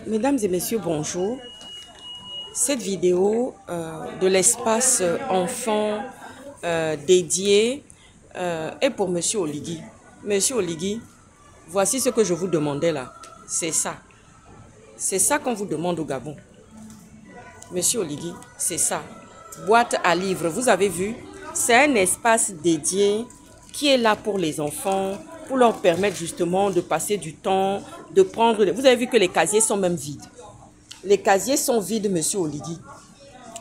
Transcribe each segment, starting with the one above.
Mesdames et messieurs, bonjour. Cette vidéo de l'espace enfant dédié est pour Monsieur Oligui. Monsieur Oligui, voici ce que je vous demandais là. C'est ça. C'est ça qu'on vous demande au Gabon. Monsieur Oligui, c'est ça. Boîte à livres, vous avez vu? C'est un espace dédié qui est là pour les enfants, pour leur permettre justement de passer du temps, de prendre... Vous avez vu que les casiers sont même vides. Les casiers sont vides, Monsieur Oligui.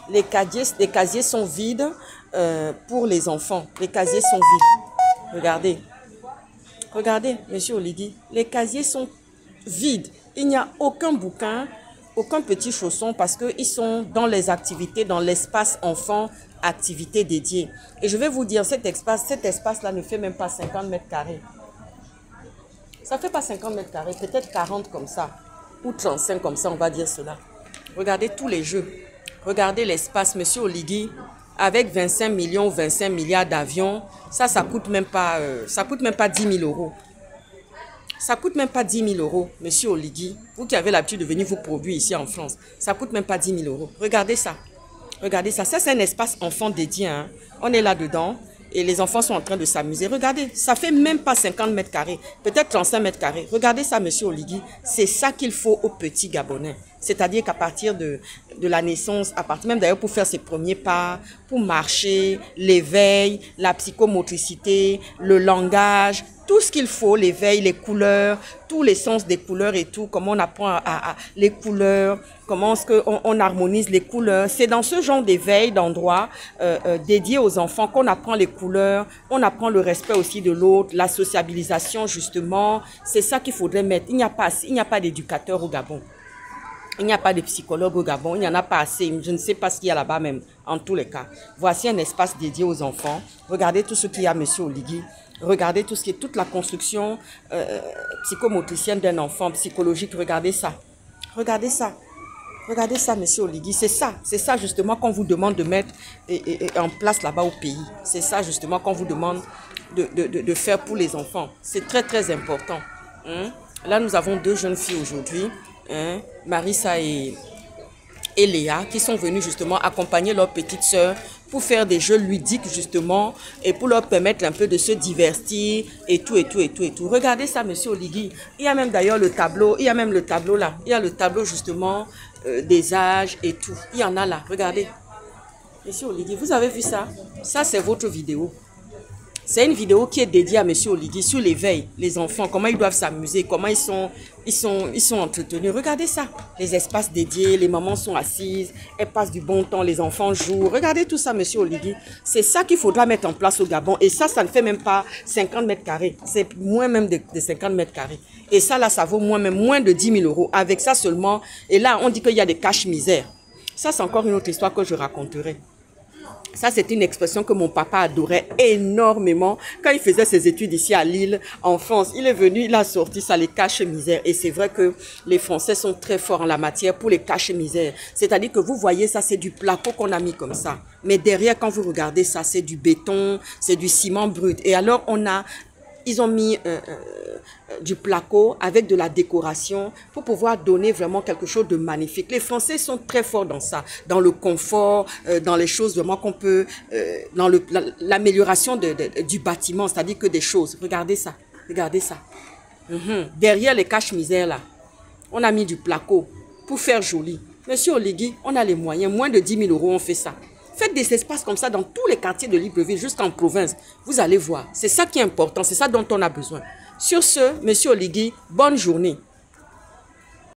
Les casiers sont vides pour les enfants. Les casiers sont vides. Regardez. Regardez, Monsieur Oligui. Les casiers sont vides. Il n'y a aucun bouquin, aucun petit chausson parce qu'ils sont dans les activités, dans l'espace enfant, activités dédiées. Et je vais vous dire, cet espace-là ne fait même pas 50 mètres carrés. Ça ne fait pas 50 mètres carrés, peut-être 40 comme ça. Ou 35 comme ça, on va dire cela. Regardez tous les jeux. Regardez l'espace, Monsieur Oligui, avec 25 millions, 25 milliards d'avions. Ça coûte même pas 10 000 euros. Ça coûte même pas 10 000 euros, Monsieur Oligui. Vous qui avez l'habitude de venir vous produire ici en France. Ça coûte même pas 10 000 euros. Regardez ça. Regardez ça. Ça, c'est un espace enfant dédié. Hein. On est là-dedans. Et les enfants sont en train de s'amuser. Regardez, ça fait même pas 50 mètres carrés, peut-être 35 mètres carrés. Regardez ça, Monsieur Oligui. C'est ça qu'il faut aux petits Gabonais. C'est-à-dire qu'à partir de la naissance, à partir même d'ailleurs pour faire ses premiers pas, pour marcher, l'éveil, la psychomotricité, le langage, tout ce qu'il faut, l'éveil, les couleurs, tous les sens des couleurs et tout, comment on apprend à les couleurs, comment est-ce qu'on harmonise les couleurs. C'est dans ce genre d'éveil, d'endroit dédié aux enfants qu'on apprend les couleurs, on apprend le respect aussi de l'autre, la sociabilisation justement. C'est ça qu'il faudrait mettre. Il n'y a pas d'éducateur au Gabon. Il n'y a pas de psychologue au Gabon, il n'y en a pas assez. Je ne sais pas ce qu'il y a là-bas même, en tous les cas. Voici un espace dédié aux enfants. Regardez tout ce qu'il y a, Monsieur Oligui. Regardez tout ce qui est toute la construction psychomotricienne d'un enfant, psychologique. Regardez ça. Regardez ça. Regardez ça, Monsieur Oligui. C'est ça justement qu'on vous demande de mettre en place là-bas au pays. C'est ça justement qu'on vous demande de faire pour les enfants. C'est très, très important. Hein? Là, nous avons deux jeunes filles aujourd'hui. Hein, Marissa et Léa, qui sont venus justement accompagner leur petite sœur pour faire des jeux ludiques justement et pour leur permettre un peu de se divertir et tout. Regardez ça, Monsieur Oligui. Il y a même d'ailleurs le tableau, il y a même le tableau là. Il y a le tableau justement des âges et tout. Il y en a là, regardez. Monsieur Oligui, vous avez vu ça? Ça, c'est votre vidéo. C'est une vidéo qui est dédiée à Monsieur Oligui sur l'éveil, les enfants, comment ils doivent s'amuser, comment ils sont entretenus. Regardez ça, les espaces dédiés, les mamans sont assises, elles passent du bon temps, les enfants jouent. Regardez tout ça, Monsieur Oligui. C'est ça qu'il faudra mettre en place au Gabon. Et ça ne fait même pas 50 mètres carrés. C'est moins même de 50 mètres carrés. Et ça, là, ça vaut moins de 10 000 euros. Avec ça seulement, et là, on dit qu'il y a des caches-misères. Ça, c'est encore une autre histoire que je raconterai. Ça, c'est une expression que mon papa adorait énormément. Quand il faisait ses études ici à Lille, en France, il est venu, il a sorti ça, les caches-misères. Et c'est vrai que les Français sont très forts en la matière pour les caches-misères. C'est-à-dire que vous voyez, ça, c'est du placo qu'on a mis comme ça. Mais derrière, quand vous regardez ça, c'est du béton, c'est du ciment brut. Et alors, ils ont mis du placo avec de la décoration pour pouvoir donner vraiment quelque chose de magnifique. Les Français sont très forts dans ça, dans le confort, dans les choses vraiment qu'on peut, dans l'amélioration du bâtiment, c'est-à-dire que des choses. Regardez ça, regardez ça. Derrière les caches-misères là, on a mis du placo pour faire joli. Monsieur Oligui, on a les moyens, moins de 10 000 euros, on fait ça. Faites des espaces comme ça dans tous les quartiers de Libreville, jusqu'en province. Vous allez voir. C'est ça qui est important. C'est ça dont on a besoin. Sur ce, Monsieur Oligui, bonne journée.